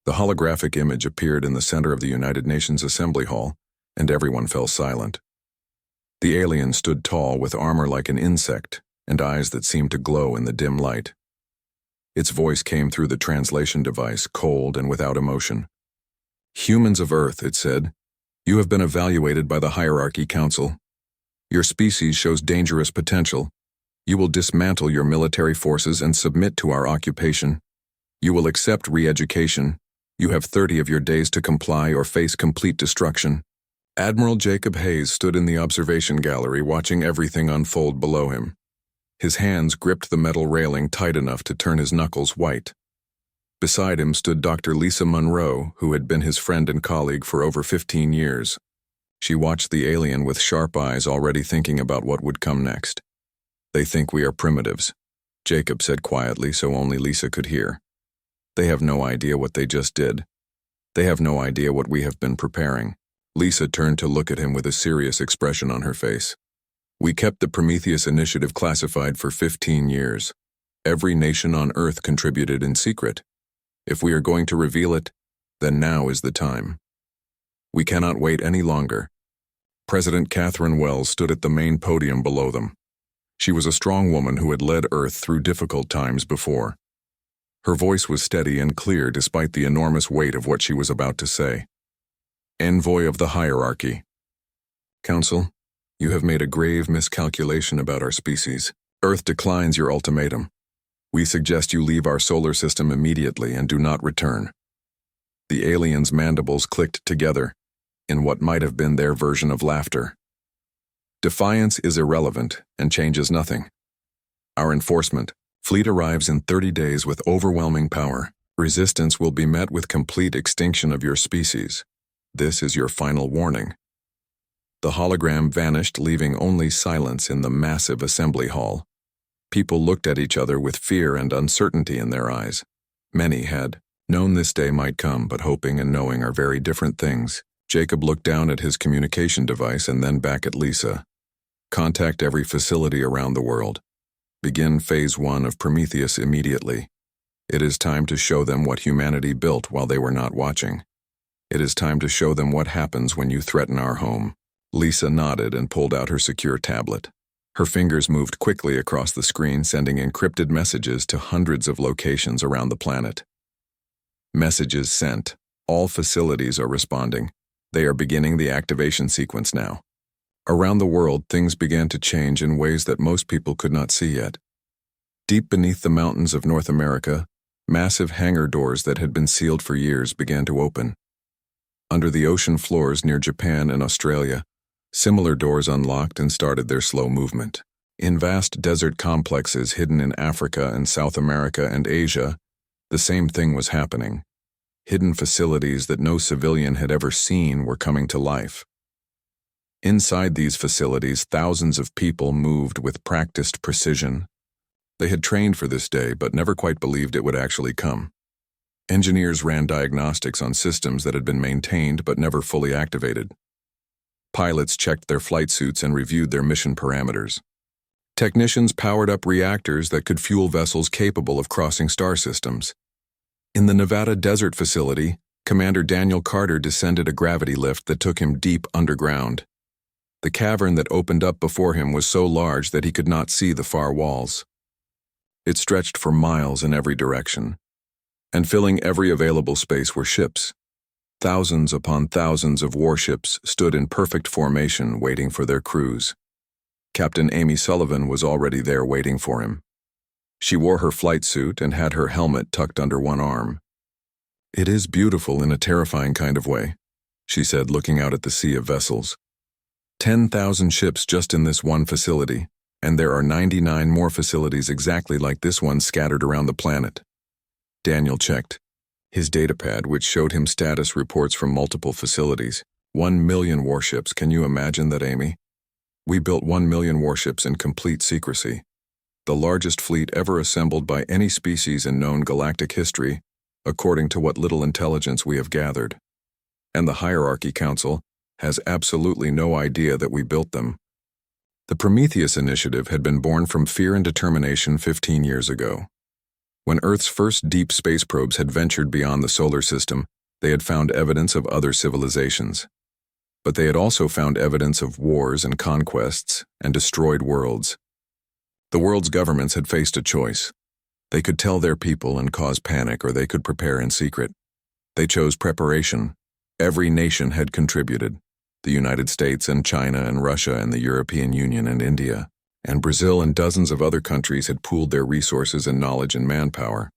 The holographic image appeared in the center of the United Nations Assembly Hall, and everyone fell silent. The alien stood tall with armor like an insect and eyes that seemed to glow in the dim light. Its voice came through the translation device, cold and without emotion. "Humans of Earth," it said, "you have been evaluated by the Hierarchy Council. Your species shows dangerous potential. You will dismantle your military forces and submit to our occupation. You will accept re-education. You have 30 of your days to comply or face complete destruction." Admiral Jacob Hayes stood in the observation gallery watching everything unfold below him. His hands gripped the metal railing tight enough to turn his knuckles white. Beside him stood Dr. Lisa Monroe, who had been his friend and colleague for over 15 years. She watched the alien with sharp eyes, already thinking about what would come next. "They think we are primitives," Jacob said quietly so only Lisa could hear. "They have no idea what they just did. They have no idea what we have been preparing." Lisa turned to look at him with a serious expression on her face. "We kept the Prometheus Initiative classified for 15 years. Every nation on Earth contributed in secret. If we are going to reveal it, then now is the time. We cannot wait any longer." President Catherine Wells stood at the main podium below them. She was a strong woman who had led Earth through difficult times before. Her voice was steady and clear despite the enormous weight of what she was about to say. "Envoy of the Hierarchy. Council, you have made a grave miscalculation about our species. Earth declines your ultimatum. We suggest you leave our solar system immediately and do not return." The alien's mandibles clicked together in what might have been their version of laughter. "Defiance is irrelevant and changes nothing. Our enforcement fleet arrives in 30 days with overwhelming power. Resistance will be met with complete extinction of your species. This is your final warning." The hologram vanished, leaving only silence in the massive assembly hall. People looked at each other with fear and uncertainty in their eyes. Many had known this day might come, but hoping and knowing are very different things. Jacob looked down at his communication device and then back at Lisa. "Contact every facility around the world. Begin Phase 1 of Prometheus immediately. It is time to show them what humanity built while they were not watching. It is time to show them what happens when you threaten our home." Lisa nodded and pulled out her secure tablet. Her fingers moved quickly across the screen, sending encrypted messages to hundreds of locations around the planet. Messages sent. All facilities are responding. They are beginning the activation sequence now. Around the world, things began to change in ways that most people could not see yet. Deep beneath the mountains of North America, massive hangar doors that had been sealed for years began to open. Under the ocean floors near Japan and Australia, similar doors unlocked and started their slow movement. In vast desert complexes hidden in Africa and South America and Asia, the same thing was happening. Hidden facilities that no civilian had ever seen were coming to life. Inside these facilities, thousands of people moved with practiced precision. They had trained for this day, but never quite believed it would actually come. Engineers ran diagnostics on systems that had been maintained but never fully activated. Pilots checked their flight suits and reviewed their mission parameters. Technicians powered up reactors that could fuel vessels capable of crossing star systems. In the Nevada Desert Facility, Commander Daniel Carter descended a gravity lift that took him deep underground. The cavern that opened up before him was so large that he could not see the far walls. It stretched for miles in every direction, and filling every available space were ships. Thousands upon thousands of warships stood in perfect formation waiting for their crews. Captain Amy Sullivan was already there waiting for him. She wore her flight suit and had her helmet tucked under one arm. "It is beautiful in a terrifying kind of way," she said, looking out at the sea of vessels. 10,000 ships just in this one facility, and there are 99 more facilities exactly like this one scattered around the planet. Daniel checked his datapad, which showed him status reports from multiple facilities. 1 million warships. Can you imagine that, Amy? We built 1 million warships in complete secrecy. The largest fleet ever assembled by any species in known galactic history, according to what little intelligence we have gathered. And the Hierarchy Council has absolutely no idea that we built them. The Prometheus Initiative had been born from fear and determination 15 years ago. When Earth's first deep space probes had ventured beyond the solar system, they had found evidence of other civilizations. But they had also found evidence of wars and conquests and destroyed worlds. The world's governments had faced a choice. They could tell their people and cause panic, or they could prepare in secret. They chose preparation. Every nation had contributed. The United States and China and Russia and the European Union and India and Brazil and dozens of other countries had pooled their resources and knowledge and manpower.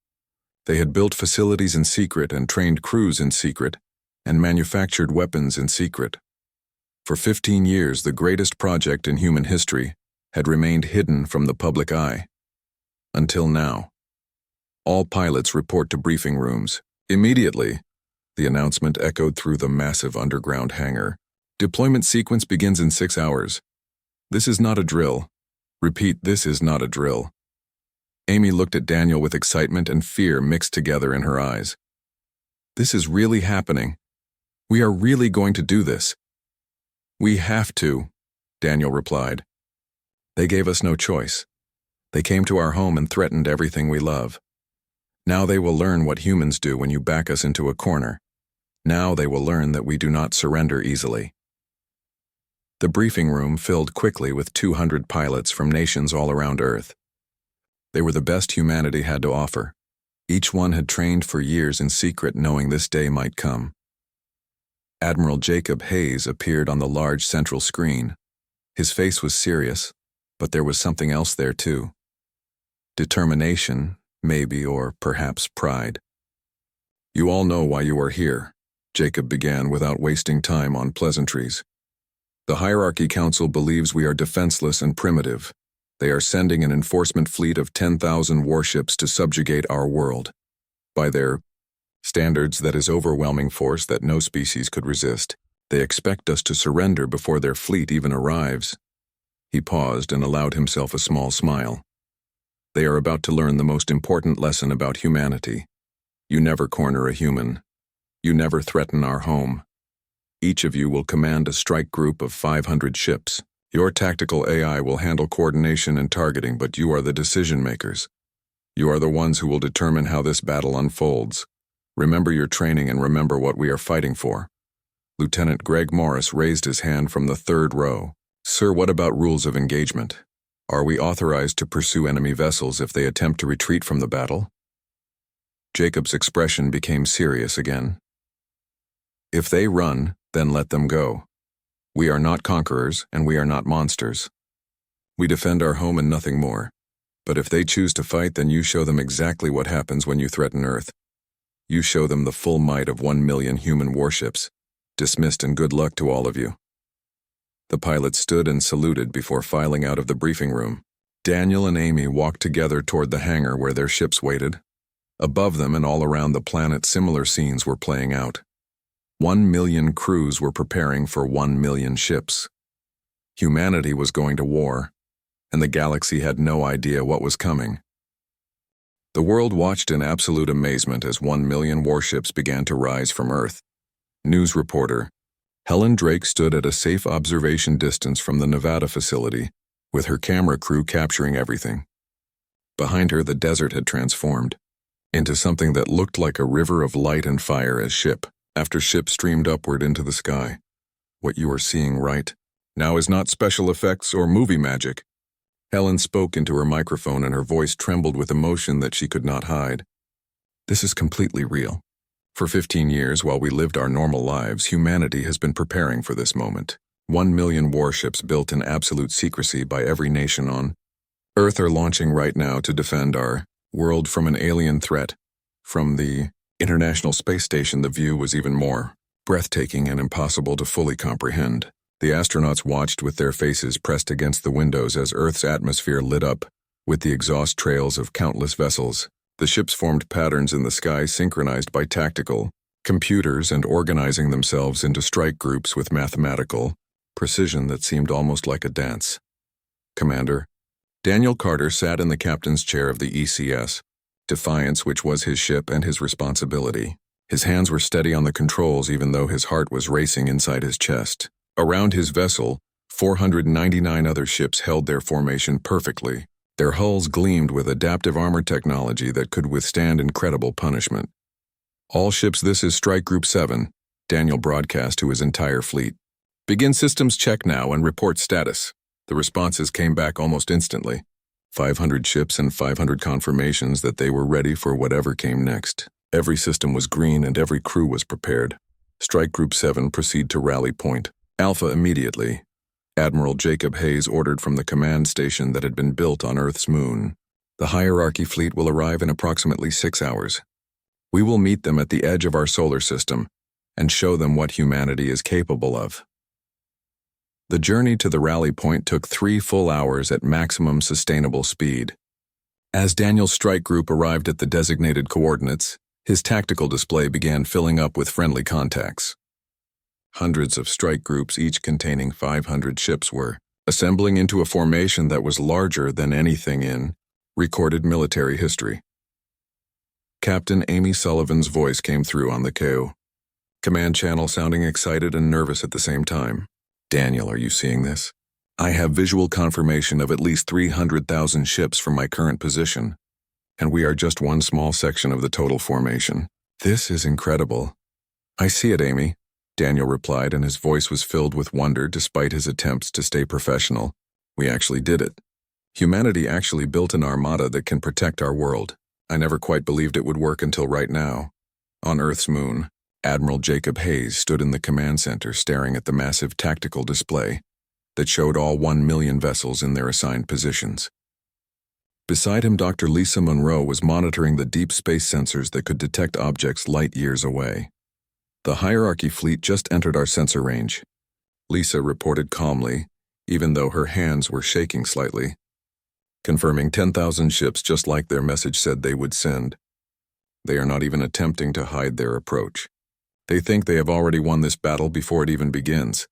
They had built facilities in secret and trained crews in secret and manufactured weapons in secret. For 15 years, the greatest project in human history had remained hidden from the public eye. Until now. All pilots report to briefing rooms. Immediately, the announcement echoed through the massive underground hangar. Deployment sequence begins in 6 hours. This is not a drill. Repeat, this is not a drill. Amy looked at Daniel with excitement and fear mixed together in her eyes. This is really happening. We are really going to do this. We have to, Daniel replied. They gave us no choice. They came to our home and threatened everything we love. Now they will learn what humans do when you back us into a corner. Now they will learn that we do not surrender easily. The briefing room filled quickly with 200 pilots from nations all around Earth. They were the best humanity had to offer. Each one had trained for years in secret, knowing this day might come. Admiral Jacob Hayes appeared on the large central screen. His face was serious, but there was something else there too. Determination, maybe, or perhaps pride. You all know why you are here, Jacob began without wasting time on pleasantries. The Hierarchy Council believes we are defenseless and primitive. They are sending an enforcement fleet of 10,000 warships to subjugate our world. By their standards, that is overwhelming force that no species could resist. They expect us to surrender before their fleet even arrives. He paused and allowed himself a small smile. They are about to learn the most important lesson about humanity. You never corner a human. You never threaten our home. Each of you will command a strike group of 500 ships. Your tactical AI will handle coordination and targeting, but you are the decision makers. You are the ones who will determine how this battle unfolds. Remember your training and remember what we are fighting for. Lieutenant Greg Morris raised his hand from the third row. Sir, what about rules of engagement? Are we authorized to pursue enemy vessels if they attempt to retreat from the battle? Jacob's expression became serious again. If they run, then let them go. We are not conquerors, and we are not monsters. We defend our home and nothing more. But if they choose to fight, then you show them exactly what happens when you threaten Earth. You show them the full might of 1 million human warships. Dismissed, and good luck to all of you. The pilots stood and saluted before filing out of the briefing room. Daniel and Amy walked together toward the hangar where their ships waited. Above them and all around the planet, similar scenes were playing out. 1 million crews were preparing for 1 million ships. Humanity was going to war, and the galaxy had no idea what was coming. The world watched in absolute amazement as 1 million warships began to rise from Earth. News reporter Helen Drake stood at a safe observation distance from the Nevada facility, with her camera crew capturing everything. Behind her, the desert had transformed into something that looked like a river of light and fire as ship after ship streamed upward into the sky. What you are seeing right now is not special effects or movie magic. Helen spoke into her microphone and her voice trembled with emotion that she could not hide. This is completely real. For 15 years, while we lived our normal lives, humanity has been preparing for this moment. 1 million warships built in absolute secrecy by every nation on Earth are launching right now to defend our world from an alien threat. From the International Space Station, the view was even more breathtaking and impossible to fully comprehend. The astronauts watched with their faces pressed against the windows as Earth's atmosphere lit up with the exhaust trails of countless vessels. The ships formed patterns in the sky synchronized by tactical computers and organizing themselves into strike groups with mathematical precision that seemed almost like a dance. Commander Daniel Carter sat in the captain's chair of the ECS, Defiance, which was his ship and his responsibility. His hands were steady on the controls even though his heart was racing inside his chest. Around his vessel, 499 other ships held their formation perfectly, Their hulls gleamed with adaptive armor technology that could withstand incredible punishment. "All ships, this is Strike Group 7, Daniel broadcast to his entire fleet. "Begin systems check now and report status." The responses came back almost instantly. 500 ships and 500 confirmations that they were ready for whatever came next. Every system was green and every crew was prepared. Strike Group 7 proceed to rally point. Alpha immediately. Admiral Jacob Hayes ordered from the command station that had been built on Earth's moon. The hierarchy fleet will arrive in approximately 6 hours. We will meet them at the edge of our solar system and show them what humanity is capable of. The journey to the rally point took 3 full hours at maximum sustainable speed. As Daniel's strike group arrived at the designated coordinates, his tactical display began filling up with friendly contacts. Hundreds of strike groups, each containing 500 ships, were assembling into a formation that was larger than anything in recorded military history. Captain Amy Sullivan's voice came through on the KO. Command channel sounding excited and nervous at the same time. "Daniel, are you seeing this? I have visual confirmation of at least 300,000 ships from my current position, and we are just one small section of the total formation. This is incredible." "I see it, Amy," Daniel replied, and his voice was filled with wonder despite his attempts to stay professional. "We actually did it. Humanity actually built an armada that can protect our world. I never quite believed it would work until right now." On Earth's moon, Admiral Jacob Hayes stood in the command center staring at the massive tactical display that showed all 1 million vessels in their assigned positions. Beside him, Dr. Lisa Monroe was monitoring the deep space sensors that could detect objects light years away. "The hierarchy fleet just entered our sensor range," Lisa reported calmly, even though her hands were shaking slightly. "Confirming 10,000 ships just like their message said they would send. They are not even attempting to hide their approach. They think they have already won this battle before it even begins."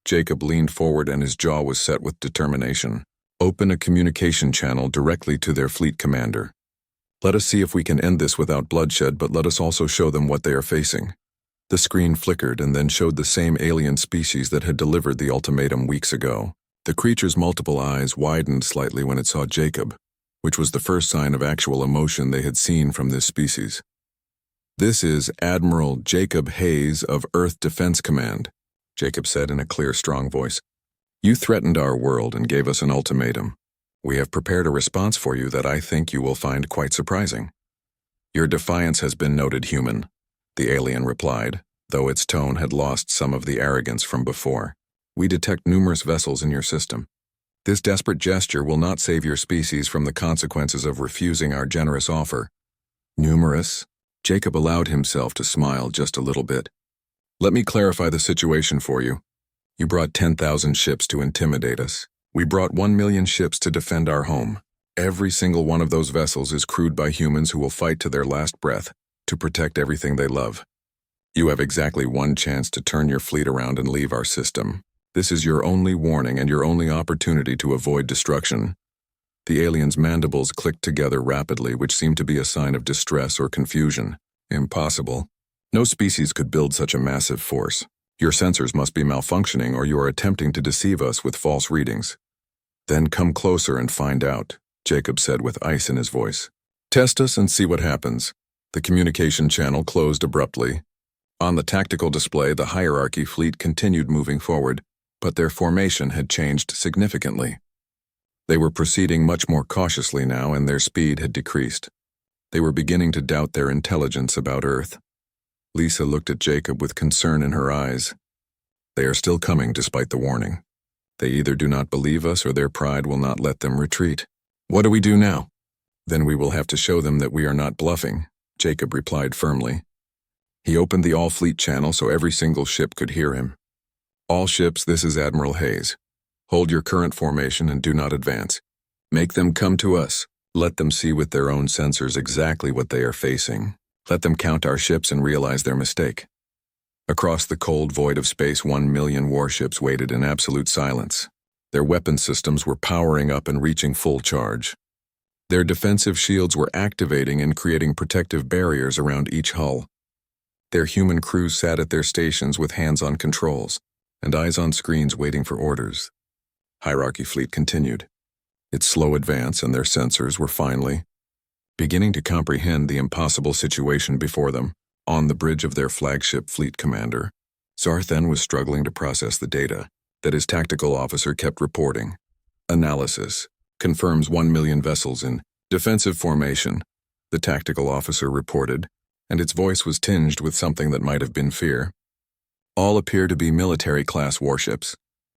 Jacob leaned forward and his jaw was set with determination. "Open a communication channel directly to their fleet commander. Let us see if we can end this without bloodshed, but let us also show them what they are facing." The screen flickered and then showed the same alien species that had delivered the ultimatum weeks ago. The creature's multiple eyes widened slightly when it saw Jacob, which was the first sign of actual emotion they had seen from this species. "This is Admiral Jacob Hayes of Earth Defense Command," Jacob said in a clear, strong voice. "You threatened our world and gave us an ultimatum. We have prepared a response for you that I think you will find quite surprising." "Your defiance has been noted, human," the alien replied, though its tone had lost some of the arrogance from before. "We detect numerous vessels in your system. This desperate gesture will not save your species from the consequences of refusing our generous offer." "Numerous?" Jacob allowed himself to smile just a little bit. "Let me clarify the situation for you. You brought 10,000 ships to intimidate us. We brought 1 million ships to defend our home. Every single one of those vessels is crewed by humans who will fight to their last breath to protect everything they love. You have exactly one chance to turn your fleet around and leave our system. This is your only warning and your only opportunity to avoid destruction." The alien's mandibles clicked together rapidly, which seemed to be a sign of distress or confusion. "Impossible. No species could build such a massive force. Your sensors must be malfunctioning or you are attempting to deceive us with false readings." "Then come closer and find out," Jacob said with ice in his voice. "Test us and see what happens." The communication channel closed abruptly. On the tactical display, the hierarchy fleet continued moving forward, but their formation had changed significantly. They were proceeding much more cautiously now, and their speed had decreased. They were beginning to doubt their intelligence about Earth. Lisa looked at Jacob with concern in her eyes. "They are still coming despite the warning. They either do not believe us or their pride will not let them retreat. What do we do now?" "Then we will have to show them that we are not bluffing," Jacob replied firmly. He opened the all-fleet channel so every single ship could hear him. "All ships, this is Admiral Hayes. Hold your current formation and do not advance. Make them come to us. Let them see with their own sensors exactly what they are facing. Let them count our ships and realize their mistake." Across the cold void of space, 1 million warships waited in absolute silence. Their weapon systems were powering up and reaching full charge. Their defensive shields were activating and creating protective barriers around each hull. Their human crews sat at their stations with hands on controls and eyes on screens waiting for orders. Hierarchy fleet continued. its slow advance, and their sensors were finally beginning to comprehend the impossible situation before them. On the bridge of their flagship fleet commander, Zarthan was struggling to process the data that his tactical officer kept reporting. Analysis confirms 1 million vessels in defensive formation, the tactical officer reported, and its voice was tinged with something that might have been fear. All appear to be military-class warships.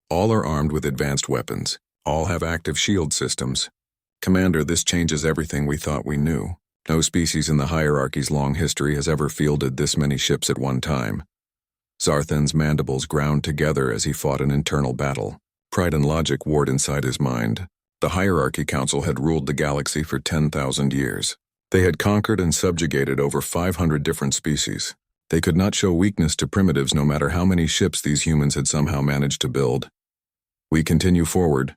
All are armed with advanced weapons. All have active shield systems. Commander, this changes everything we thought we knew. No species in the hierarchy's long history has ever fielded this many ships at one time. Zarthan's mandibles ground together as he fought an internal battle. Pride and logic warred inside his mind. The Hierarchy Council had ruled the galaxy for 10,000 years. They had conquered and subjugated over 500 different species. They could not show weakness to primitives no matter how many ships these humans had somehow managed to build. "We continue forward,"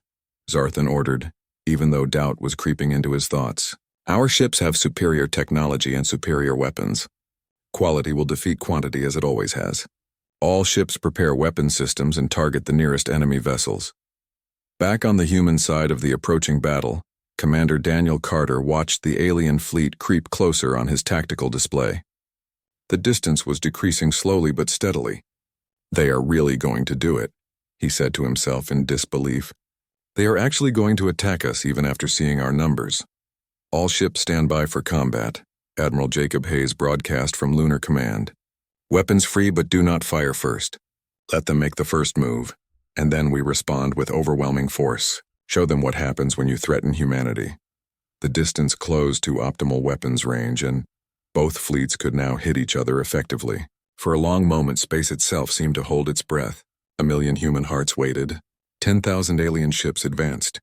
Zarthan ordered, even though doubt was creeping into his thoughts. "Our ships have superior technology and superior weapons. Quality will defeat quantity as it always has. All ships prepare weapon systems and target the nearest enemy vessels." Back on the human side of the approaching battle, Commander Daniel Carter watched the alien fleet creep closer on his tactical display. The distance was decreasing slowly but steadily. "They are really going to do it," he said to himself in disbelief. "They are actually going to attack us even after seeing our numbers." "All ships stand by for combat," Admiral Jacob Hayes broadcast from Lunar Command. "Weapons free, but do not fire first. Let them make the first move, and then we respond with overwhelming force. Show them what happens when you threaten humanity." The distance closed to optimal weapons range, and both fleets could now hit each other effectively. For a long moment, space itself seemed to hold its breath. 1,000,000 human hearts waited. 10,000 alien ships advanced.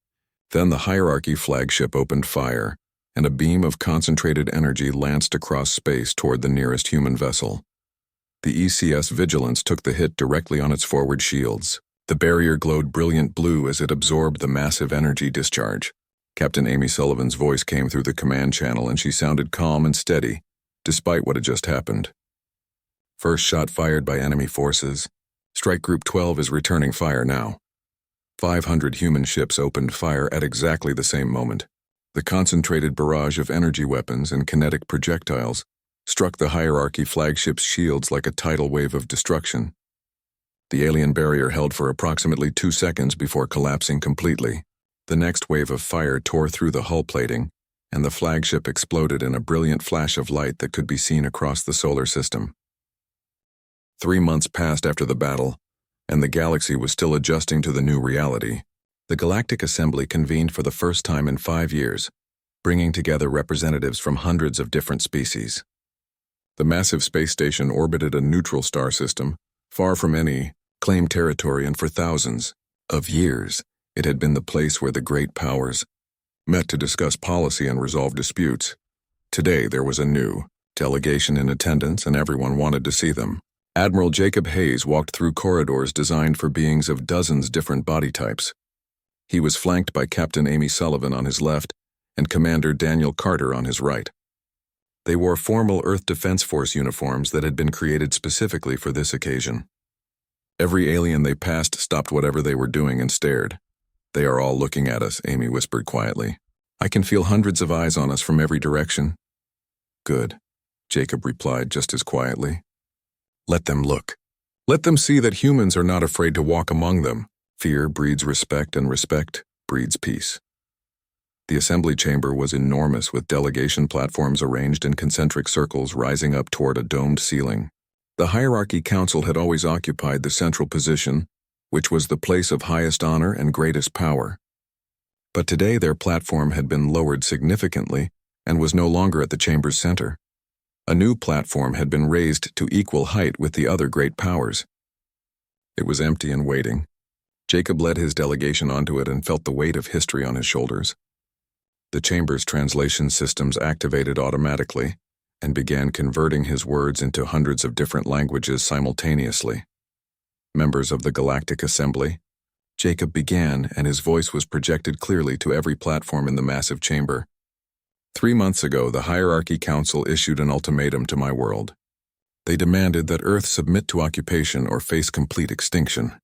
Then the Hierarchy flagship opened fire, and a beam of concentrated energy lanced across space toward the nearest human vessel. The ECS Vigilance took the hit directly on its forward shields. The barrier glowed brilliant blue as it absorbed the massive energy discharge. Captain Amy Sullivan's voice came through the command channel, and she sounded calm and steady, despite what had just happened. "First shot fired by enemy forces. Strike Group 12 is returning fire now." 500 human ships opened fire at exactly the same moment. The concentrated barrage of energy weapons and kinetic projectiles struck the Hierarchy flagship's shields like a tidal wave of destruction. The alien barrier held for approximately 2 seconds before collapsing completely. The next wave of fire tore through the hull plating, and the flagship exploded in a brilliant flash of light that could be seen across the solar system. 3 months passed after the battle, and the galaxy was still adjusting to the new reality. The Galactic Assembly convened for the first time in 5 years, bringing together representatives from hundreds of different species. The massive space station orbited a neutral star system, far from any claimed territory, and for thousands of years, it had been the place where the great powers met to discuss policy and resolve disputes. Today, there was a new delegation in attendance, and everyone wanted to see them. Admiral Jacob Hayes walked through corridors designed for beings of dozens different body types. He was flanked by Captain Amy Sullivan on his left and Commander Daniel Carter on his right. They wore formal Earth Defense Force uniforms that had been created specifically for this occasion. Every alien they passed stopped whatever they were doing and stared. "They are all looking at us," Amy whispered quietly. "I can feel hundreds of eyes on us from every direction." "Good," Jacob replied just as quietly. "Let them look. Let them see that humans are not afraid to walk among them. Fear breeds respect, and respect breeds peace." The assembly chamber was enormous, with delegation platforms arranged in concentric circles rising up toward a domed ceiling. The Hierarchy Council had always occupied the central position, which was the place of highest honor and greatest power. But today their platform had been lowered significantly and was no longer at the chamber's center. A new platform had been raised to equal height with the other great powers. It was empty and waiting. Jacob led his delegation onto it and felt the weight of history on his shoulders. The chamber's translation systems activated automatically and began converting his words into hundreds of different languages simultaneously. "Members of the Galactic Assembly," Jacob began, and his voice was projected clearly to every platform in the massive chamber. 3 months ago, the Hierarchy Council issued an ultimatum to my world. They demanded that Earth submit to occupation or face complete extinction.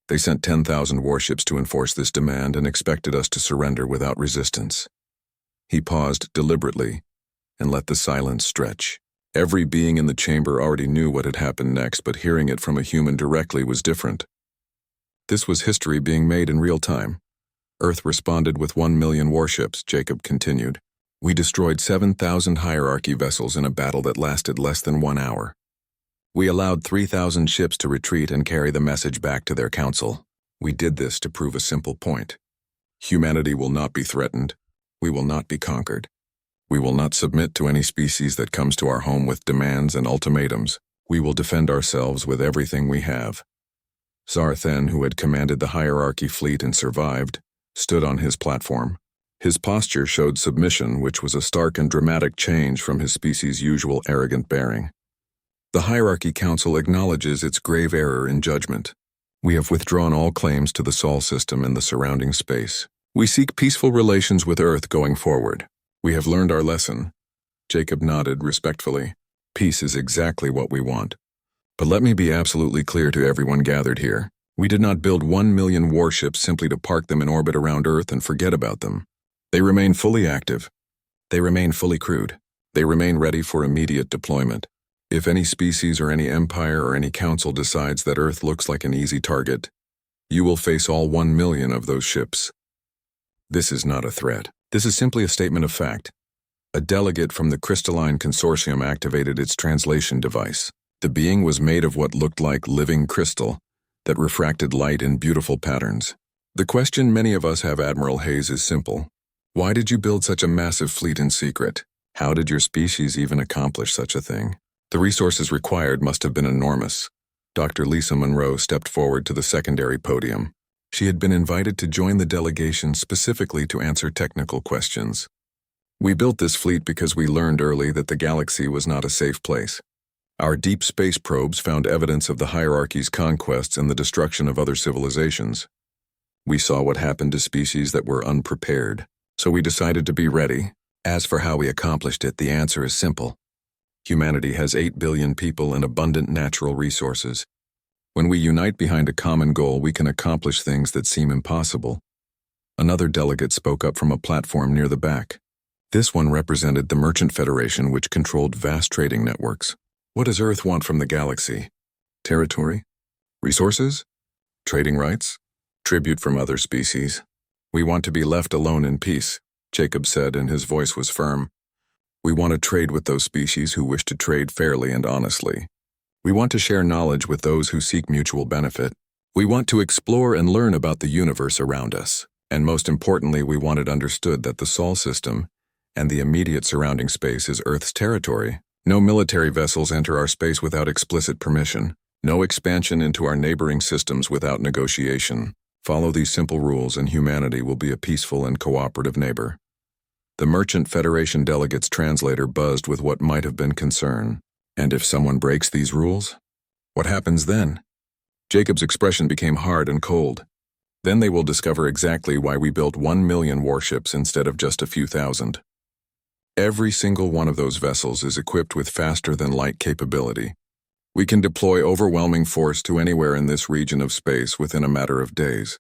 They sent 10,000 warships to enforce this demand and expected us to surrender without resistance. He paused deliberately and let the silence stretch. Every being in the chamber already knew what had happened next, but hearing it from a human directly was different. This was history being made in real time. Earth responded with 1 million warships, Jacob continued. We destroyed 7,000 hierarchy vessels in a battle that lasted less than 1 hour. We allowed 3,000 ships to retreat and carry the message back to their council. We did this to prove a simple point. Humanity will not be threatened. We will not be conquered. We will not submit to any species that comes to our home with demands and ultimatums. We will defend ourselves with everything we have. Zarthen, who had commanded the hierarchy fleet and survived, stood on his platform. His posture showed submission, which was a stark and dramatic change from his species' usual arrogant bearing. The Hierarchy Council acknowledges its grave error in judgment. We have withdrawn all claims to the Sol system and the surrounding space. We seek peaceful relations with Earth going forward. We have learned our lesson. Jacob nodded respectfully. Peace is exactly what we want. But let me be absolutely clear to everyone gathered here. We did not build 1 million warships simply to park them in orbit around Earth and forget about them. They remain fully active. They remain fully crewed. They remain ready for immediate deployment. If any species or any empire or any council decides that Earth looks like an easy target, you will face all 1 million of those ships. This is not a threat. This is simply a statement of fact. A delegate from the Crystalline Consortium activated its translation device. The being was made of what looked like living crystal that refracted light in beautiful patterns. The question many of us have, Admiral Hayes, is simple. Why did you build such a massive fleet in secret? How did your species even accomplish such a thing? The resources required must have been enormous. Dr. Lisa Monroe stepped forward to the secondary podium. She had been invited to join the delegation specifically to answer technical questions. We built this fleet because we learned early that the galaxy was not a safe place. Our deep space probes found evidence of the hierarchy's conquests and the destruction of other civilizations. We saw what happened to species that were unprepared, so we decided to be ready. As for how we accomplished it, the answer is simple. Humanity has 8 billion people and abundant natural resources. When we unite behind a common goal, we can accomplish things that seem impossible. Another delegate spoke up from a platform near the back. This one represented the Merchant Federation, which controlled vast trading networks. What does Earth want from the galaxy? Territory? Resources? Trading rights? Tribute from other species? We want to be left alone in peace, Jacob said, and his voice was firm. We want to trade with those species who wish to trade fairly and honestly. We want to share knowledge with those who seek mutual benefit. We want to explore and learn about the universe around us. And most importantly, we want it understood that the Sol system and the immediate surrounding space is Earth's territory. No military vessels enter our space without explicit permission. No expansion into our neighboring systems without negotiation. Follow these simple rules and humanity will be a peaceful and cooperative neighbor. The Merchant Federation delegate's translator buzzed with what might have been concern. And if someone breaks these rules? What happens then? Jacob's expression became hard and cold. Then they will discover exactly why we built 1 million warships instead of just a few thousand. Every single one of those vessels is equipped with faster-than-light capability. We can deploy overwhelming force to anywhere in this region of space within a matter of days.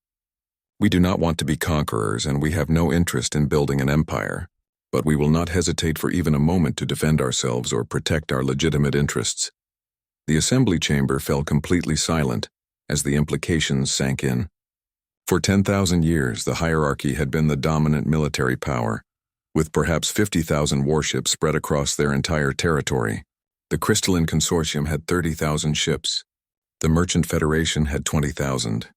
We do not want to be conquerors, and we have no interest in building an empire, but we will not hesitate for even a moment to defend ourselves or protect our legitimate interests. The assembly chamber fell completely silent as the implications sank in. For 10,000 years, the hierarchy had been the dominant military power, with perhaps 50,000 warships spread across their entire territory. The Crystalline Consortium had 30,000 ships. The Merchant Federation had 20,000.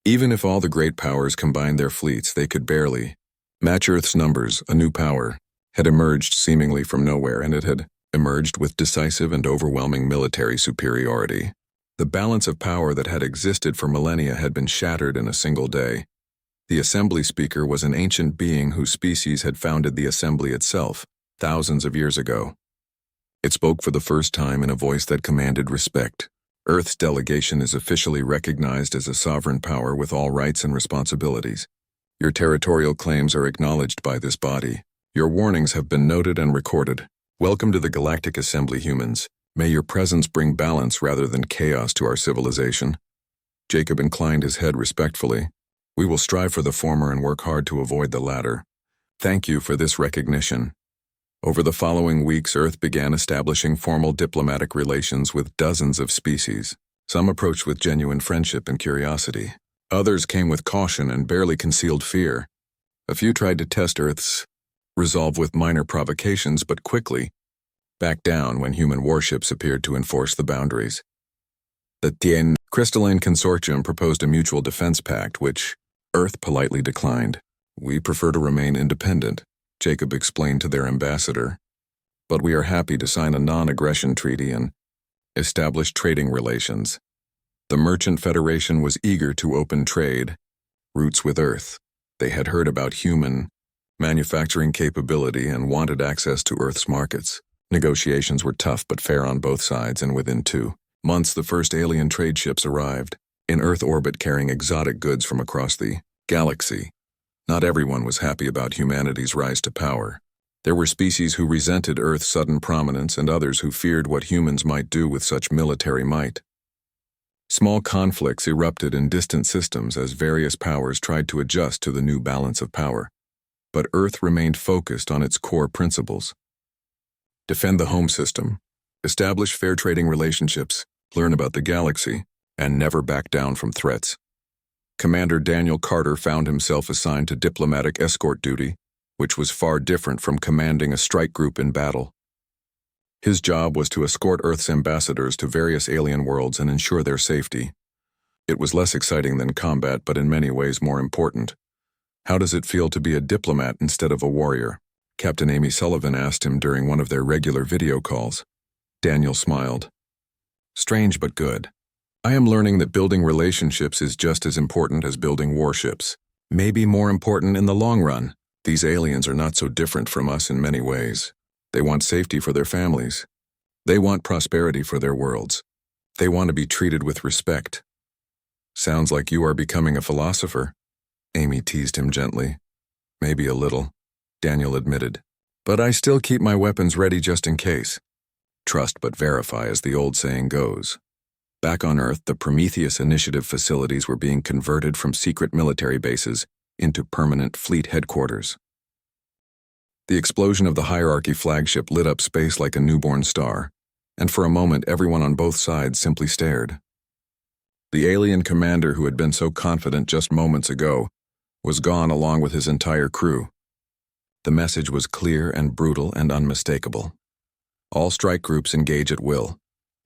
Even if all the great powers combined their fleets, they could barely match Earth's numbers. A new power had emerged seemingly from nowhere, and it had emerged with decisive and overwhelming military superiority. The balance of power that had existed for millennia had been shattered in a single day. The assembly speaker was an ancient being whose species had founded the assembly itself, thousands of years ago. It spoke for the first time in a voice that commanded respect. Earth's delegation is officially recognized as a sovereign power with all rights and responsibilities. Your territorial claims are acknowledged by this body. Your warnings have been noted and recorded. Welcome to the Galactic Assembly, humans. May your presence bring balance rather than chaos to our civilization. Jacob inclined his head respectfully. We will strive for the former and work hard to avoid the latter. Thank you for this recognition. Over the following weeks, Earth began establishing formal diplomatic relations with dozens of species. Some approached with genuine friendship and curiosity. Others came with caution and barely concealed fear. A few tried to test Earth's resolve with minor provocations, but quickly backed down when human warships appeared to enforce the boundaries. The Tien Crystalline Consortium proposed a mutual defense pact, which Earth politely declined. We prefer to remain independent, Jacob explained to their ambassador, but we are happy to sign a non-aggression treaty and establish trading relations. The Merchant Federation was eager to open trade routes with Earth. They had heard about human manufacturing capability and wanted access to Earth's markets. Negotiations were tough but fair on both sides, and within 2 months the first alien trade ships arrived, in Earth orbit carrying exotic goods from across the galaxy. Not everyone was happy about humanity's rise to power. There were species who resented Earth's sudden prominence and others who feared what humans might do with such military might. Small conflicts erupted in distant systems as various powers tried to adjust to the new balance of power. But Earth remained focused on its core principles. Defend the home system, establish fair trading relationships, learn about the galaxy, and never back down from threats. Commander Daniel Carter found himself assigned to diplomatic escort duty, which was far different from commanding a strike group in battle. His job was to escort Earth's ambassadors to various alien worlds and ensure their safety. It was less exciting than combat, but in many ways more important. How does it feel to be a diplomat instead of a warrior? Captain Amy Sullivan asked him during one of their regular video calls. Daniel smiled. Strange but good. I am learning that building relationships is just as important as building warships. Maybe more important in the long run. These aliens are not so different from us in many ways. They want safety for their families. They want prosperity for their worlds. They want to be treated with respect. Sounds like you are becoming a philosopher. Amy teased him gently. Maybe a little, Daniel admitted. But I still keep my weapons ready just in case. Trust but verify, as the old saying goes. Back on Earth, the Prometheus Initiative facilities were being converted from secret military bases into permanent fleet headquarters. The explosion of the Hierarchy flagship lit up space like a newborn star, and for a moment everyone on both sides simply stared. The alien commander who had been so confident just moments ago was gone along with his entire crew. The message was clear and brutal and unmistakable. All strike groups engage at will,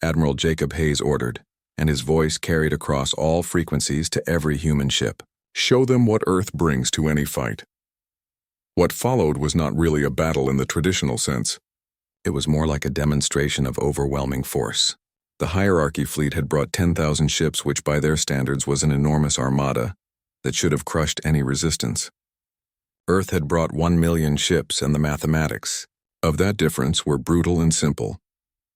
Admiral Jacob Hayes ordered, and his voice carried across all frequencies to every human ship. Show them what Earth brings to any fight. What followed was not really a battle in the traditional sense. It was more like a demonstration of overwhelming force. The Hierarchy fleet had brought 10,000 ships, which by their standards was an enormous armada that should have crushed any resistance. Earth had brought 1 million ships, and the mathematics of that difference were brutal and simple.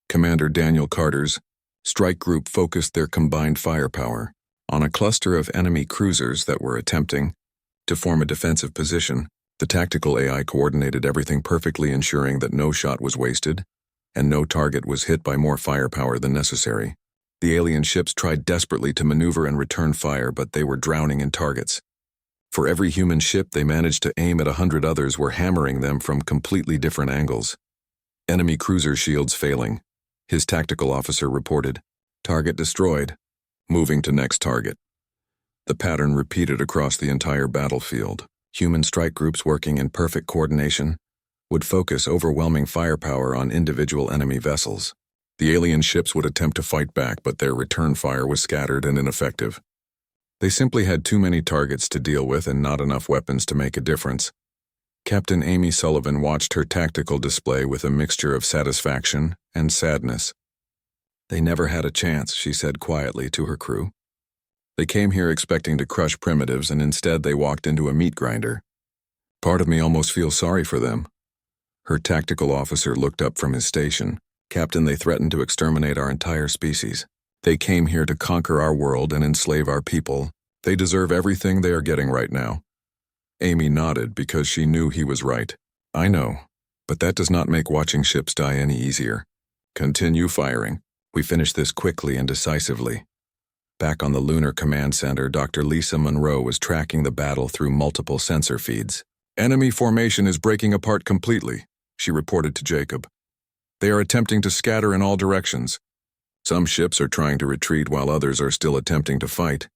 Commander Daniel Carter's strike group focused their combined firepower on a cluster of enemy cruisers that were attempting to form a defensive position. The tactical AI coordinated everything perfectly, ensuring that no shot was wasted and no target was hit by more firepower than necessary. The alien ships tried desperately to maneuver and return fire, but they were drowning in targets. For every human ship they managed to aim at 100 others were hammering them from completely different angles. Enemy cruiser shields failing. His tactical officer reported, "Target destroyed. Moving to next target." The pattern repeated across the entire battlefield. Human strike groups working in perfect coordination would focus overwhelming firepower on individual enemy vessels. The alien ships would attempt to fight back, but their return fire was scattered and ineffective. They simply had too many targets to deal with and not enough weapons to make a difference. Captain Amy Sullivan watched her tactical display with a mixture of satisfaction and sadness. They never had a chance, she said quietly to her crew. They came here expecting to crush primitives, and instead they walked into a meat grinder. Part of me almost feels sorry for them. Her tactical officer looked up from his station. Captain, they threatened to exterminate our entire species. They came here to conquer our world and enslave our people. They deserve everything they are getting right now. Amy nodded because she knew he was right. I know, but that does not make watching ships die any easier. Continue firing. We finish this quickly and decisively. Back on the Lunar Command Center, Dr. Lisa Monroe was tracking the battle through multiple sensor feeds. "Enemy formation is breaking apart completely," she reported to Jacob. "They are attempting to scatter in all directions. Some ships are trying to retreat while others are still attempting to fight."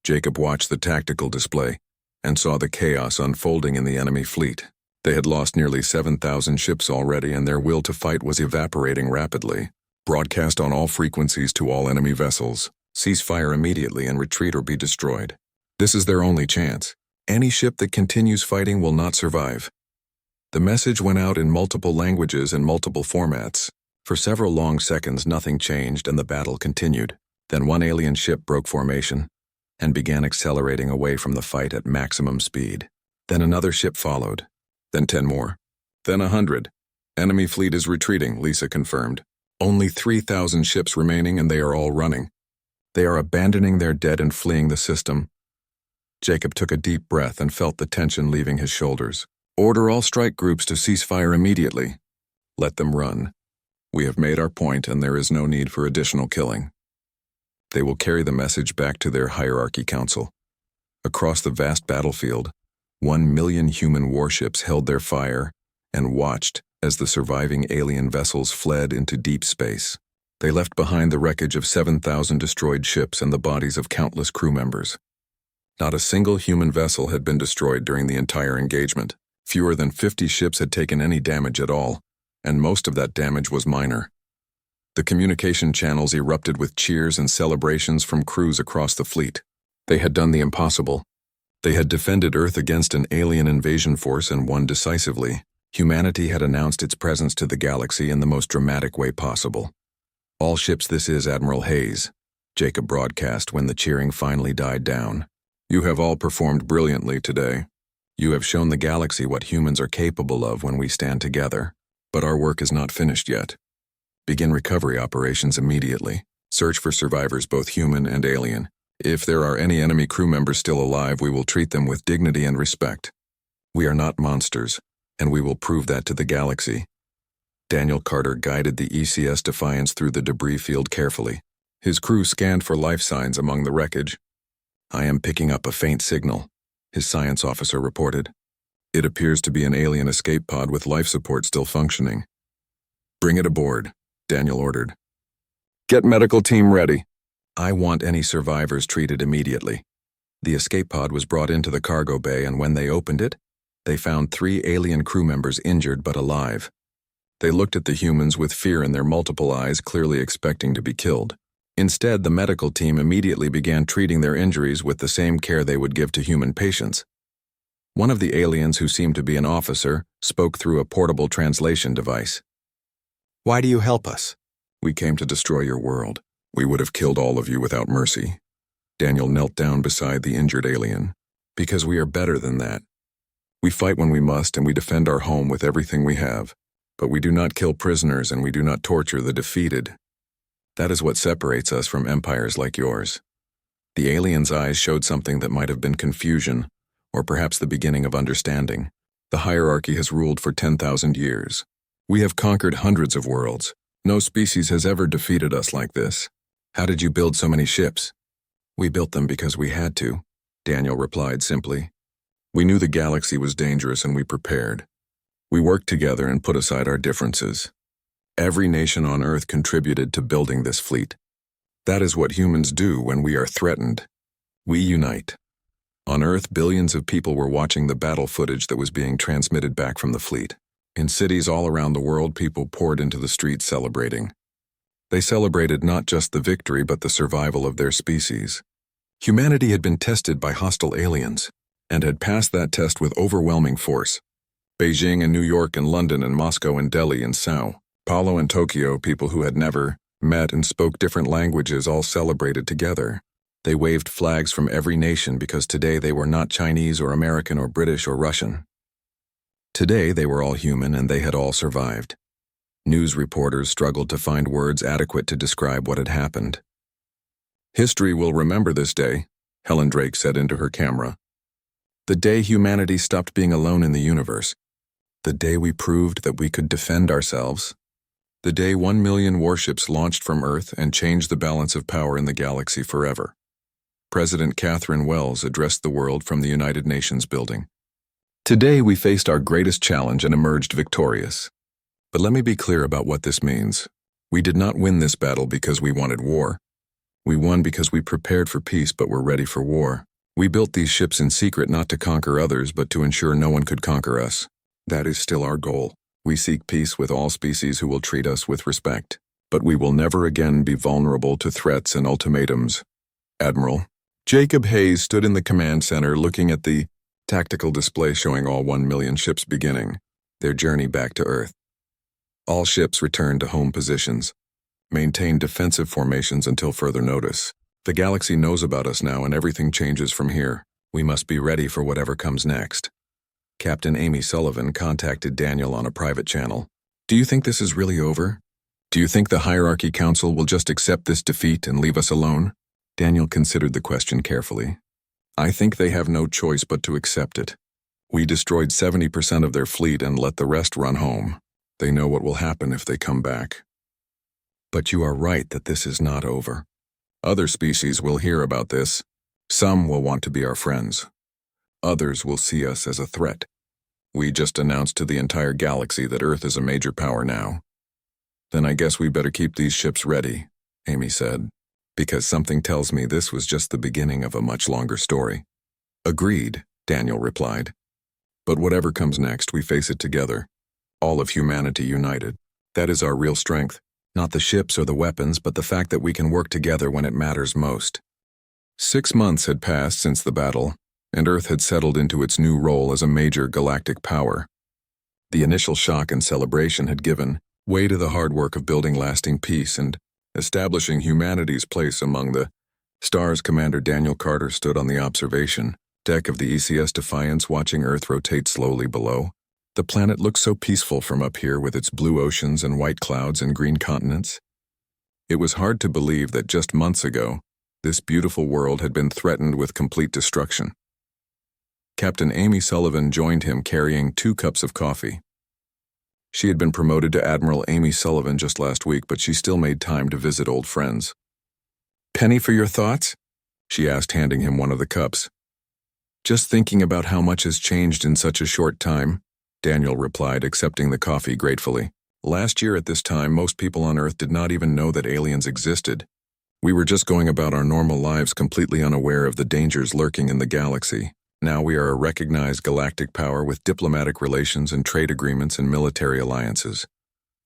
Jacob watched the tactical display and saw the chaos unfolding in the enemy fleet. They had lost nearly 7,000 ships already, and their will to fight was evaporating rapidly. "Broadcast on all frequencies to all enemy vessels. Cease fire immediately and retreat or be destroyed. This is their only chance. Any ship that continues fighting will not survive." The message went out in multiple languages and multiple formats. For several long seconds, nothing changed and the battle continued. Then one alien ship broke formation and began accelerating away from the fight at maximum speed. Then another ship followed. Then 10 more. Then 100. "Enemy fleet is retreating," Lisa confirmed. "Only 3,000 ships remaining and they are all running. They are abandoning their dead and fleeing the system." Jacob took a deep breath and felt the tension leaving his shoulders. "Order all strike groups to cease fire immediately. Let them run. We have made our point and there is no need for additional killing." They will carry the message back to their hierarchy council. Across the vast battlefield, 1 million human warships held their fire and watched as the surviving alien vessels fled into deep space. They left behind the wreckage of 7,000 destroyed ships and the bodies of countless crew members. Not a single human vessel had been destroyed during the entire engagement. Fewer than 50 ships had taken any damage at all, and most of that damage was minor. The communication channels erupted with cheers and celebrations from crews across the fleet. They had done the impossible. They had defended Earth against an alien invasion force and won decisively. Humanity had announced its presence to the galaxy in the most dramatic way possible. "All ships, this is Admiral Hayes," Jacob broadcast when the cheering finally died down. "You have all performed brilliantly today. You have shown the galaxy what humans are capable of when we stand together. But our work is not finished yet. Begin recovery operations immediately. Search for survivors, both human and alien. If there are any enemy crew members still alive, we will treat them with dignity and respect. We are not monsters, and we will prove that to the galaxy." Daniel Carter guided the ECS Defiance through the debris field carefully. His crew scanned for life signs among the wreckage. "I am picking up a faint signal," his science officer reported. "It appears to be an alien escape pod with life support still functioning." "Bring it aboard," Daniel ordered. "Get medical team ready." "I want any survivors treated immediately." The escape pod was brought into the cargo bay, and when they opened it, they found 3 alien crew members injured but alive. They looked at the humans with fear in their multiple eyes, clearly expecting to be killed. Instead, the medical team immediately began treating their injuries with the same care they would give to human patients. One of the aliens, who seemed to be an officer, spoke through a portable translation device. "Why do you help us?" "We came to destroy your world. We would have killed all of you without mercy." Daniel knelt down beside the injured alien. "Because we are better than that. We fight when we must, and we defend our home with everything we have. But we do not kill prisoners, and we do not torture the defeated. That is what separates us from empires like yours." The alien's eyes showed something that might have been confusion, or perhaps the beginning of understanding. "The hierarchy has ruled for 10,000 years. We have conquered hundreds of worlds. No species has ever defeated us like this. How did you build so many ships?" "We built them because we had to," Daniel replied simply. "We knew the galaxy was dangerous and we prepared. We worked together and put aside our differences. Every nation on Earth contributed to building this fleet. That is what humans do when we are threatened. We unite." On Earth, billions of people were watching the battle footage that was being transmitted back from the fleet. In cities all around the world, people poured into the streets celebrating. They celebrated not just the victory but the survival of their species. Humanity had been tested by hostile aliens, and had passed that test with overwhelming force. Beijing and New York and London and Moscow and Delhi and Sao Paulo and Tokyo, people who had never met and spoke different languages, all celebrated together. They waved flags from every nation because today they were not Chinese or American or British or Russian. Today they were all human and they had all survived. News reporters struggled to find words adequate to describe what had happened. "History will remember this day," Helen Drake said into her camera. "The day humanity stopped being alone in the universe. The day we proved that we could defend ourselves. The day 1 million warships launched from Earth and changed the balance of power in the galaxy forever. President Catherine Wells addressed the world from the United Nations building. Today we faced our greatest challenge and emerged victorious. But let me be clear about what this means. We did not win this battle because we wanted war. We won because we prepared for peace but were ready for war. We built these ships in secret not to conquer others but to ensure no one could conquer us. That is still our goal. We seek peace with all species who will treat us with respect. But we will never again be vulnerable to threats and ultimatums. Admiral Jacob Hayes stood in the command center looking at the tactical display showing all 1 million ships beginning their journey back to Earth. All ships returned to home positions. Maintain defensive formations until further notice. The galaxy knows about us now and everything changes from here. We must be ready for whatever comes next. Captain Amy Sullivan contacted Daniel on a private channel. Do you think this is really over? Do you think the Hierarchy Council will just accept this defeat and leave us alone? Daniel considered the question carefully. I think they have no choice but to accept it. We destroyed 70% of their fleet and let the rest run home. They know what will happen if they come back. But you are right that this is not over. Other species will hear about this. Some will want to be our friends. Others will see us as a threat. We just announced to the entire galaxy that Earth is a major power now. Then I guess we better keep these ships ready, Amy said, because something tells me this was just the beginning of a much longer story. Agreed, Daniel replied. But whatever comes next, we face it together. All of humanity united. That is our real strength. Not the ships or the weapons, but the fact that we can work together when it matters most. 6 months had passed since the battle, and Earth had settled into its new role as a major galactic power. The initial shock and celebration had given way to the hard work of building lasting peace and establishing humanity's place among the stars. Commander Daniel Carter stood on the observation deck of the ECS Defiance watching Earth rotate slowly below. The planet looked so peaceful from up here with its blue oceans and white clouds and green continents. It was hard to believe that just months ago, this beautiful world had been threatened with complete destruction. Captain Amy Sullivan joined him carrying 2 cups of coffee. She had been promoted to Admiral Amy Sullivan just last week, but she still made time to visit old friends. "Penny for your thoughts?" she asked, handing him one of the cups. "Just thinking about how much has changed in such a short time," Daniel replied, accepting the coffee gratefully. "Last year at this time, most people on Earth did not even know that aliens existed. We were just going about our normal lives completely unaware of the dangers lurking in the galaxy. Now we are a recognized galactic power with diplomatic relations and trade agreements and military alliances.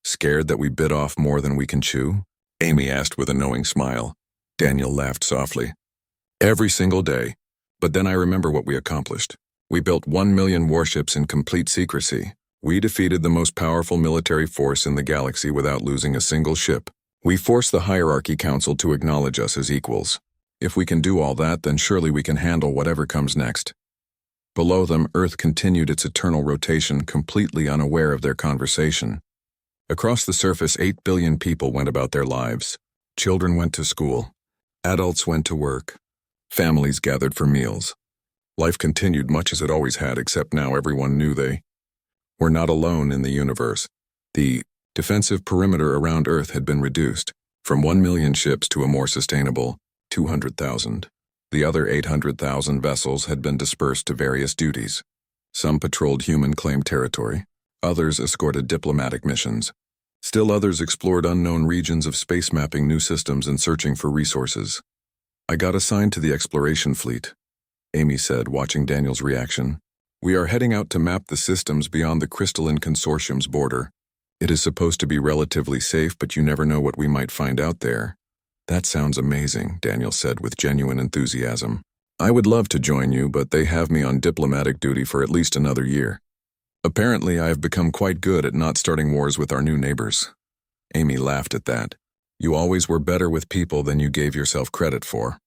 Scared that we bit off more than we can chew?" Amy asked with a knowing smile. Daniel laughed softly. "Every single day. But then I remember what we accomplished. We built 1 million warships in complete secrecy. We defeated the most powerful military force in the galaxy without losing a single ship. We forced the Hierarchy Council to acknowledge us as equals. If we can do all that, then surely we can handle whatever comes next." Below them, Earth continued its eternal rotation, completely unaware of their conversation. Across the surface, 8 billion people went about their lives. Children went to school. Adults went to work. Families gathered for meals. Life continued much as it always had, except now everyone knew they were not alone in the universe. The defensive perimeter around Earth had been reduced from 1 million ships to a more sustainable 200,000. The other 800,000 vessels had been dispersed to various duties. Some patrolled human-claimed territory. Others escorted diplomatic missions. Still others explored unknown regions of space, mapping new systems and searching for resources. "I got assigned to the exploration fleet," Amy said, watching Daniel's reaction. "We are heading out to map the systems beyond the Crystalline Consortium's border. It is supposed to be relatively safe, but you never know what we might find out there." "That sounds amazing," Daniel said with genuine enthusiasm. "I would love to join you, but they have me on diplomatic duty for at least another year. Apparently, I have become quite good at not starting wars with our new neighbors." Amy laughed at that. "You always were better with people than you gave yourself credit for.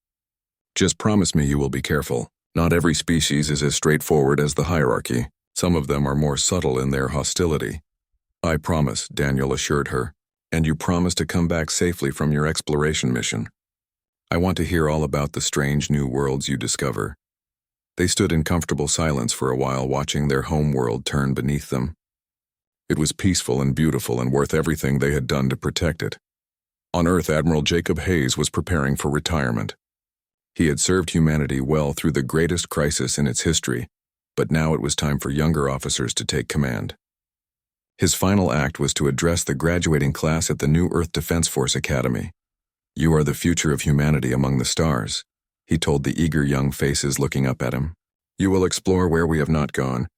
Just promise me you will be careful. Not every species is as straightforward as the hierarchy. Some of them are more subtle in their hostility." "I promise," Daniel assured her. "And you promise to come back safely from your exploration mission. I want to hear all about the strange new worlds you discover." They stood in comfortable silence for a while, watching their home world turn beneath them. It was peaceful and beautiful and worth everything they had done to protect it. On Earth, Admiral Jacob Hayes was preparing for retirement. He had served humanity well through the greatest crisis in its history, but now it was time for younger officers to take command. His final act was to address the graduating class at the new Earth Defense Force Academy. "You are the future of humanity among the stars," he told the eager young faces looking up at him. "You will explore where we have not gone.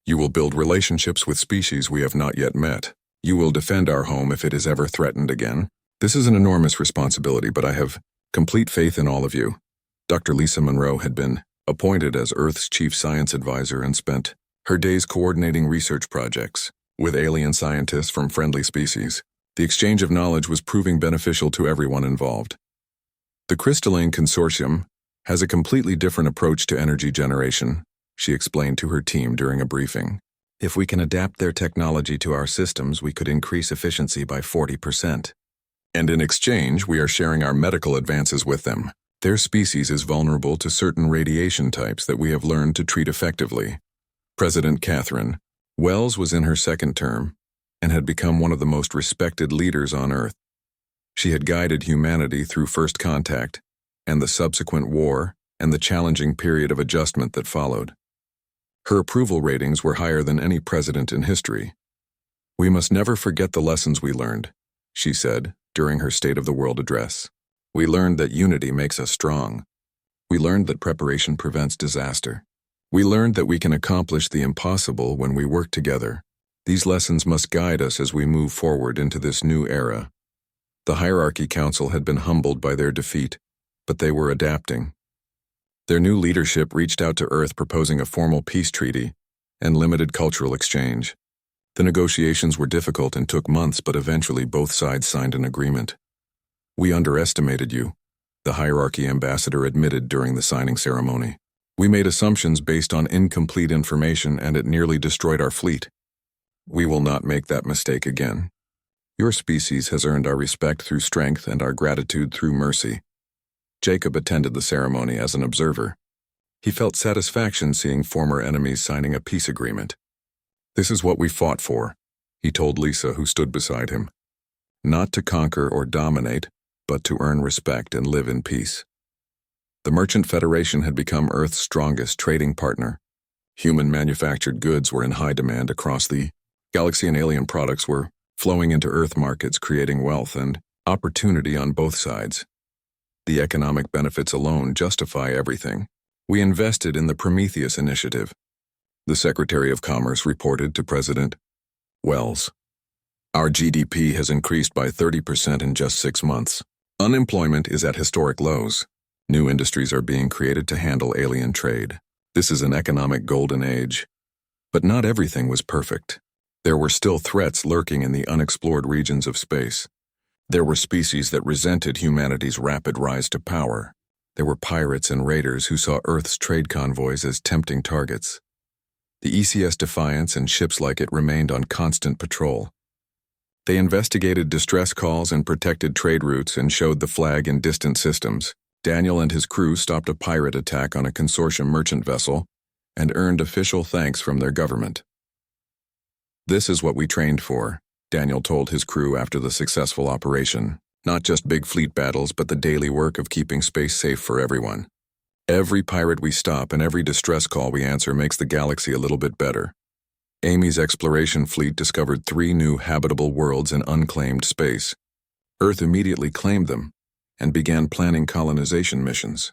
You will build relationships with species we have not yet met. You will defend our home if it is ever threatened again. This is an enormous responsibility, but I have complete faith in all of you." Dr. Lisa Monroe had been appointed as Earth's chief science advisor and spent her days coordinating research projects with alien scientists from friendly species. The exchange of knowledge was proving beneficial to everyone involved. "The Crystalline Consortium has a completely different approach to energy generation," she explained to her team during a briefing. "If we can adapt their technology to our systems, we could increase efficiency by 40%. And in exchange, we are sharing our medical advances with them. Their species is vulnerable to certain radiation types that we have learned to treat effectively." President Catherine Wells was in her second term and had become one of the most respected leaders on Earth. She had guided humanity through first contact and the subsequent war and the challenging period of adjustment that followed. Her approval ratings were higher than any president in history. "We must never forget the lessons we learned," she said during her State of the World address. "We learned that unity makes us strong. We learned that preparation prevents disaster. We learned that we can accomplish the impossible when we work together. These lessons must guide us as we move forward into this new era." The Hierarchy Council had been humbled by their defeat, but they were adapting. Their new leadership reached out to Earth proposing a formal peace treaty and limited cultural exchange. The negotiations were difficult and took months, but eventually both sides signed an agreement. "We underestimated you," the Hierarchy ambassador admitted during the signing ceremony. "We made assumptions based on incomplete information and it nearly destroyed our fleet. We will not make that mistake again. Your species has earned our respect through strength and our gratitude through mercy." Jacob attended the ceremony as an observer. He felt satisfaction seeing former enemies signing a peace agreement. "This is what we fought for," he told Lisa, who stood beside him. "Not to conquer or dominate, but to earn respect and live in peace." The Merchant Federation had become Earth's strongest trading partner. Human-manufactured goods were in high demand across the galaxy, and alien products were flowing into Earth markets, creating wealth and opportunity on both sides. The economic benefits alone justify everything. "We invested in the Prometheus Initiative," the Secretary of Commerce reported to President Wells. "Our GDP has increased by 30% in just 6 months. Unemployment is at historic lows. New industries are being created to handle alien trade. This is an economic golden age." But not everything was perfect. There were still threats lurking in the unexplored regions of space. There were species that resented humanity's rapid rise to power. There were pirates and raiders who saw Earth's trade convoys as tempting targets. The ECS Defiance and ships like it remained on constant patrol. They investigated distress calls and protected trade routes and showed the flag in distant systems. Daniel and his crew stopped a pirate attack on a consortium merchant vessel and earned official thanks from their government. "This is what we trained for," Daniel told his crew after the successful operation. "Not just big fleet battles, but the daily work of keeping space safe for everyone. Every pirate we stop and every distress call we answer makes the galaxy a little bit better." Amy's exploration fleet discovered 3 new habitable worlds in unclaimed space. Earth immediately claimed them and began planning colonization missions.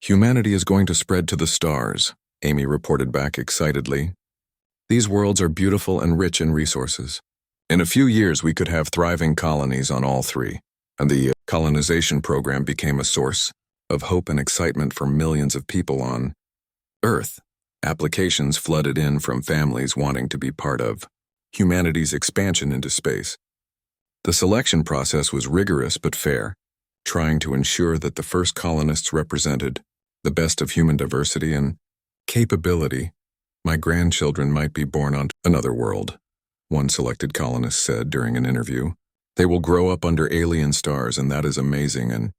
"Humanity is going to spread to the stars," Amy reported back excitedly. "These worlds are beautiful and rich in resources. In a few years, we could have thriving colonies on all 3, and the colonization program became a source of hope and excitement for millions of people on Earth. Applications flooded in from families wanting to be part of humanity's expansion into space. The selection process was rigorous but fair, trying to ensure that the first colonists represented the best of human diversity and capability. "My grandchildren might be born on another world," one selected colonist said during an interview. "They will grow up under alien stars, and that is amazing and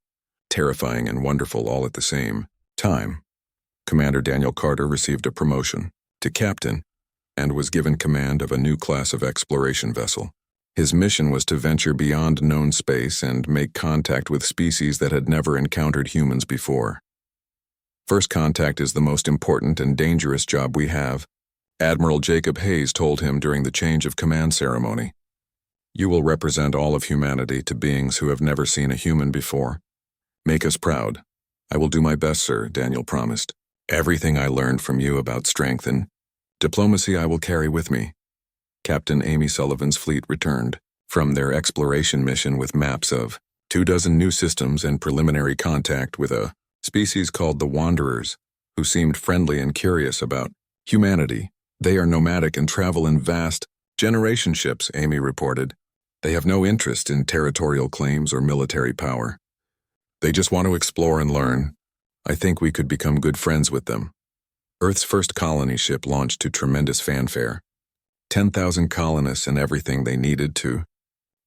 terrifying and wonderful all at the same time." Commander Daniel Carter received a promotion to captain and was given command of a new class of exploration vessel. His mission was to venture beyond known space and make contact with species that had never encountered humans before. First contact is the most important and dangerous job we have, Admiral Jacob Hayes told him during the change of command ceremony. You will represent all of humanity to beings who have never seen a human before. Make us proud. I will do my best, sir, Daniel promised. Everything I learned from you about strength and diplomacy I will carry with me. Captain Amy Sullivan's fleet returned from their exploration mission with maps of 24 new systems and preliminary contact with a species called the Wanderers, who seemed friendly and curious about humanity. They are nomadic and travel in vast generation ships, Amy reported. They have no interest in territorial claims or military power. They just want to explore and learn. I think we could become good friends with them. Earth's first colony ship launched to tremendous fanfare. 10,000 colonists and everything they needed to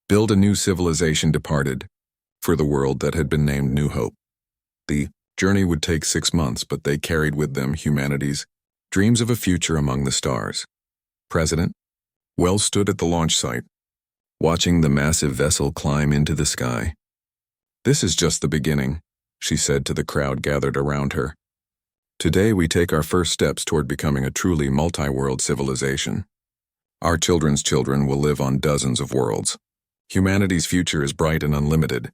build a new civilization departed for the world that had been named New Hope. The journey would take 6 months, but they carried with them humanity's dreams of a future among the stars. President Wells stood at the launch site, watching the massive vessel climb into the sky. This is just the beginning, she said to the crowd gathered around her. Today we take our first steps toward becoming a truly multi-world civilization. Our children's children will live on dozens of worlds. Humanity's future is bright and unlimited,